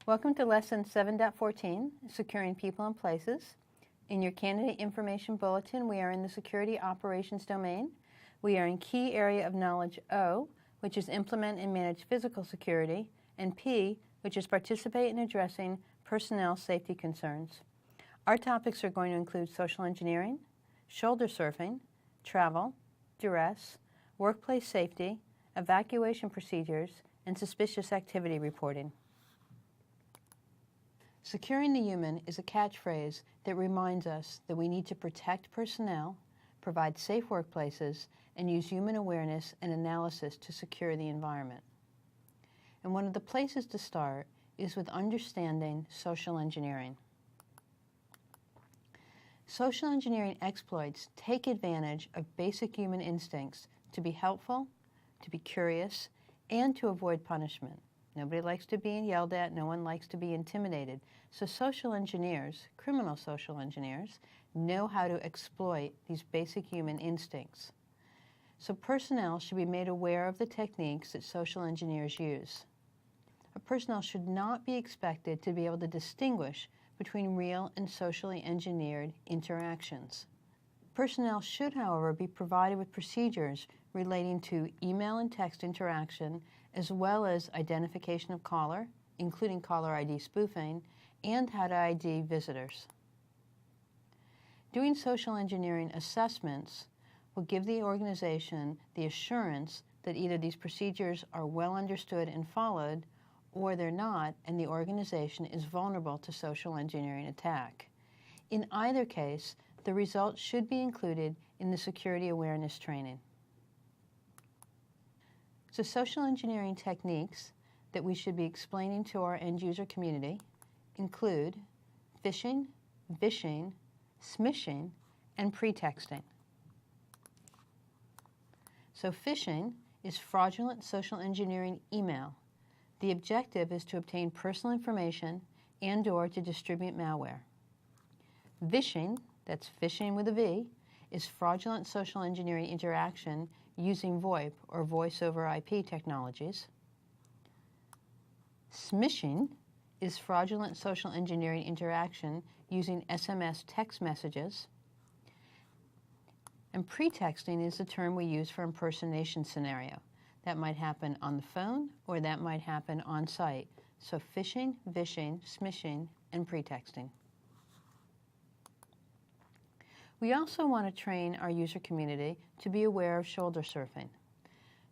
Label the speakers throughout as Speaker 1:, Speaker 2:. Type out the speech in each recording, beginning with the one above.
Speaker 1: Welcome to Lesson 7.14, Securing People and Places. In your Candidate Information Bulletin, we are in the Security Operations domain. We are in Key Area of Knowledge O, which is Implement and Manage Physical Security, and P, which is Participate in Addressing Personnel Safety Concerns. Our topics are going to include social engineering, shoulder surfing, travel, duress, workplace safety, evacuation procedures, and suspicious activity reporting. Securing the human is a catchphrase that reminds us that we need to protect personnel, provide safe workplaces, and use human awareness and analysis to secure the environment. And one of the places to start is with understanding social engineering. Social engineering exploits take advantage of basic human instincts to be helpful, to be curious, and to avoid punishment. Nobody likes to be yelled at. No one likes to be intimidated. So social engineers, criminal social engineers, know how to exploit these basic human instincts. So personnel should be made aware of the techniques that social engineers use. A personnel should not be expected to be able to distinguish between real and socially engineered interactions. Personnel should, however, be provided with procedures relating to email and text interaction, as well as identification of caller, including caller ID spoofing, and how to ID visitors. Doing social engineering assessments will give the organization the assurance that either these procedures are well understood and followed, or they're not, and the organization is vulnerable to social engineering attack. In either case, the results should be included in the security awareness training. So social engineering techniques that we should be explaining to our end user community include phishing, vishing, smishing, and pretexting. So phishing is fraudulent social engineering email. The objective is to obtain personal information and/or to distribute malware. Vishing, that's phishing with a V, is fraudulent social engineering interaction using VoIP or voice over IP technologies. Smishing is fraudulent social engineering interaction using SMS text messages. And pretexting is the term we use for impersonation scenario. That might happen on the phone or that might happen on site. So phishing, vishing, smishing, and pretexting. We also want to train our user community to be aware of shoulder surfing.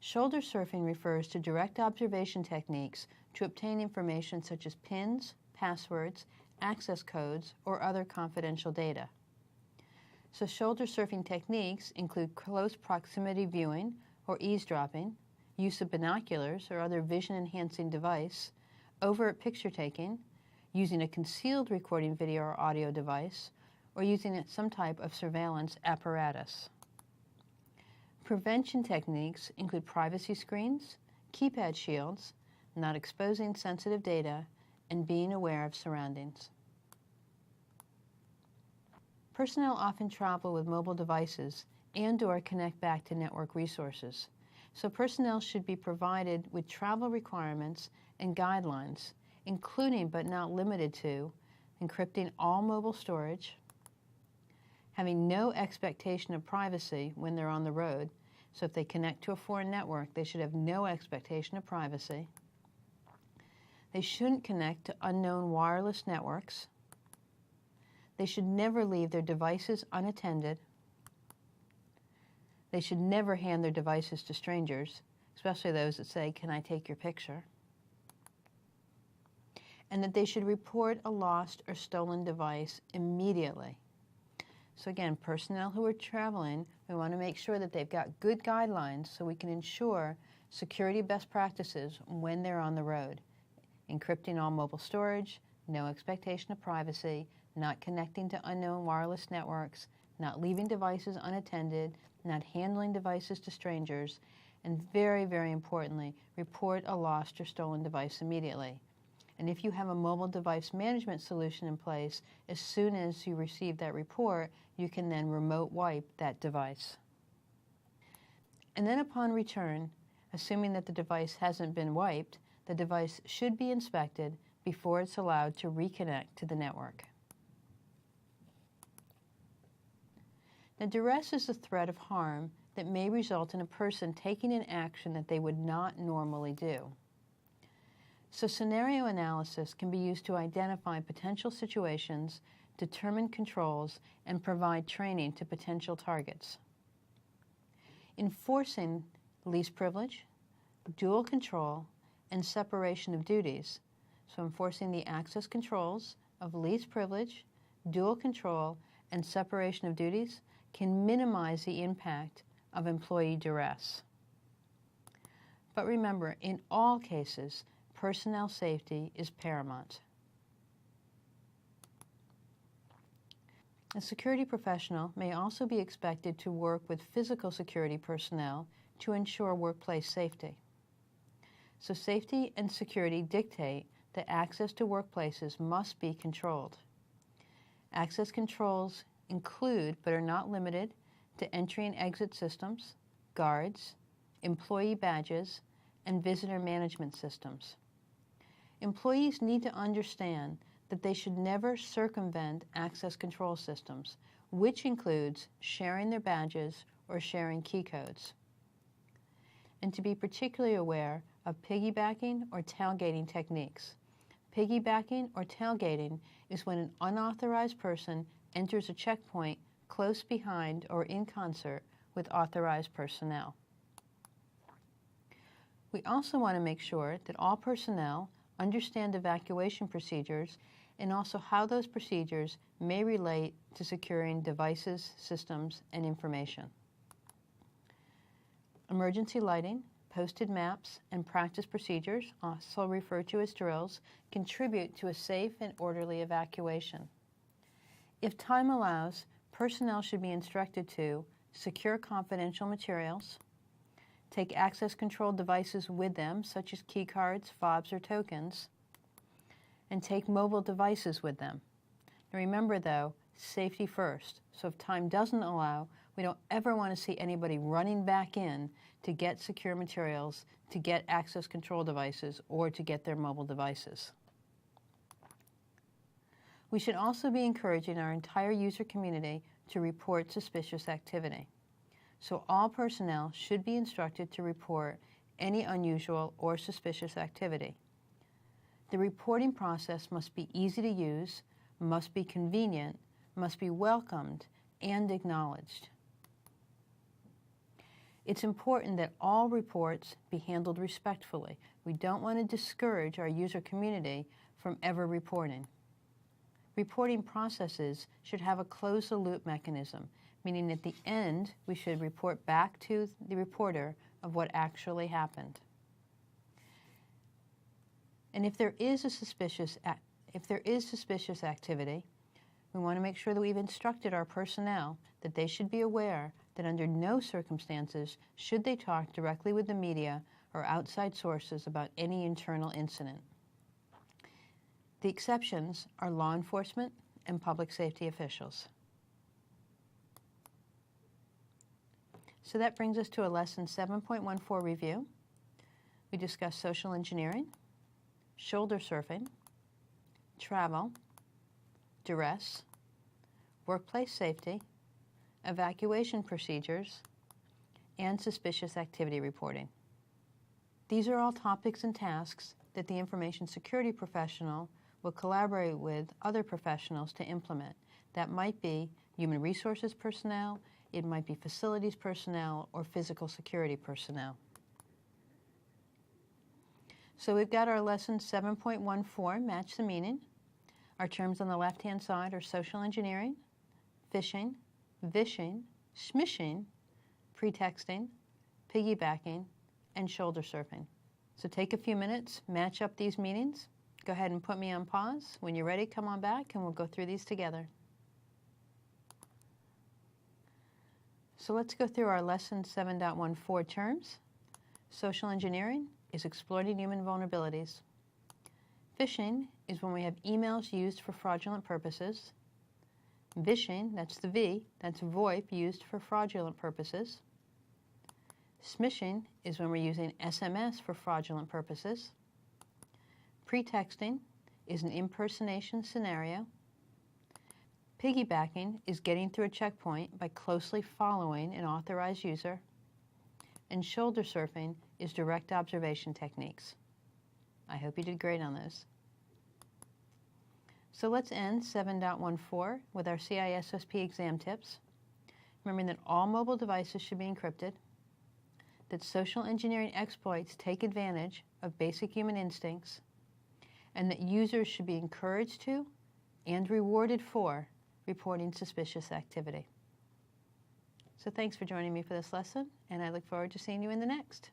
Speaker 1: Shoulder surfing refers to direct observation techniques to obtain information such as PINs, passwords, access codes, or other confidential data. So shoulder surfing techniques include close proximity viewing or eavesdropping, use of binoculars or other vision-enhancing device, overt picture taking, using a concealed recording video or audio device, or using some type of surveillance apparatus. Prevention techniques include privacy screens, keypad shields, not exposing sensitive data, and being aware of surroundings. Personnel often travel with mobile devices and/or connect back to network resources. So personnel should be provided with travel requirements and guidelines, including but not limited to encrypting all mobile storage, having no expectation of privacy when they're on the road. So if they connect to a foreign network, they should have no expectation of privacy. They shouldn't connect to unknown wireless networks. They should never leave their devices unattended. They should never hand their devices to strangers, especially those that say, "Can I take your picture?" And that they should report a lost or stolen device immediately. So again, personnel who are traveling, we want to make sure that they've got good guidelines so we can ensure security best practices when they're on the road. Encrypting all mobile storage, no expectation of privacy, not connecting to unknown wireless networks, not leaving devices unattended, not handling devices to strangers, and very, very importantly, report a lost or stolen device immediately. And if you have a mobile device management solution in place, as soon as you receive that report, you can then remote wipe that device. And then upon return, assuming that the device hasn't been wiped, the device should be inspected before it's allowed to reconnect to the network. Now, duress is the threat of harm that may result in a person taking an action that they would not normally do. So scenario analysis can be used to identify potential situations, determine controls, and provide training to potential targets. Enforcing least privilege, dual control, and separation of duties. So enforcing the access controls of least privilege, dual control, and separation of duties can minimize the impact of employee duress. But remember, in all cases, personnel safety is paramount. A security professional may also be expected to work with physical security personnel to ensure workplace safety. So safety and security dictate that access to workplaces must be controlled. Access controls include, but are not limited to, entry and exit systems, guards, employee badges, and visitor management systems. Employees need to understand that they should never circumvent access control systems, which includes sharing their badges or sharing key codes. And to be particularly aware of piggybacking or tailgating techniques. Piggybacking or tailgating is when an unauthorized person enters a checkpoint close behind or in concert with authorized personnel. We also want to make sure that all personnel understand evacuation procedures and also how those procedures may relate to securing devices, systems, and information. Emergency lighting, posted maps, and practice procedures, also referred to as drills, contribute to a safe and orderly evacuation. If time allows, personnel should be instructed to secure confidential materials, take access control devices with them, such as key cards, fobs, or tokens, and take mobile devices with them. Now remember though, safety first. So if time doesn't allow, we don't ever want to see anybody running back in to get secure materials, to get access control devices, or to get their mobile devices. We should also be encouraging our entire user community to report suspicious activity. So all personnel should be instructed to report any unusual or suspicious activity. The reporting process must be easy to use, must be convenient, must be welcomed, and acknowledged. It's important that all reports be handled respectfully. We don't want to discourage our user community from ever reporting. Reporting processes should have a close-the-loop mechanism, meaning at the end we should report back to the reporter of what actually happened. And if there is suspicious activity, we want to make sure that we've instructed our personnel that they should be aware that under no circumstances should they talk directly with the media or outside sources about any internal incident. The exceptions are law enforcement and public safety officials. So that brings us to a lesson 7.14 review. We discussed social engineering, shoulder surfing, travel, duress, workplace safety, evacuation procedures, and suspicious activity reporting. These are all topics and tasks that the information security professional will collaborate with other professionals to implement. That might be human resources personnel, it might be facilities personnel, or physical security personnel. So we've got our lesson 7.14, match the meaning. Our terms on the left-hand side are social engineering, phishing, vishing, smishing, pretexting, piggybacking, and shoulder surfing. So take a few minutes, match up these meanings. Go ahead and put me on pause. When you're ready, come on back and we'll go through these together. So let's go through our lesson 7.14 terms. Social engineering is exploiting human vulnerabilities. Phishing is when we have emails used for fraudulent purposes. Vishing, that's the V, that's VoIP used for fraudulent purposes. Smishing is when we're using SMS for fraudulent purposes. Pretexting is an impersonation scenario. Piggybacking is getting through a checkpoint by closely following an authorized user. And shoulder surfing is direct observation techniques. I hope you did great on those. So let's end 7.14 with our CISSP exam tips. Remembering that all mobile devices should be encrypted, that social engineering exploits take advantage of basic human instincts, and that users should be encouraged to and rewarded for reporting suspicious activity. So thanks for joining me for this lesson, and I look forward to seeing you in the next.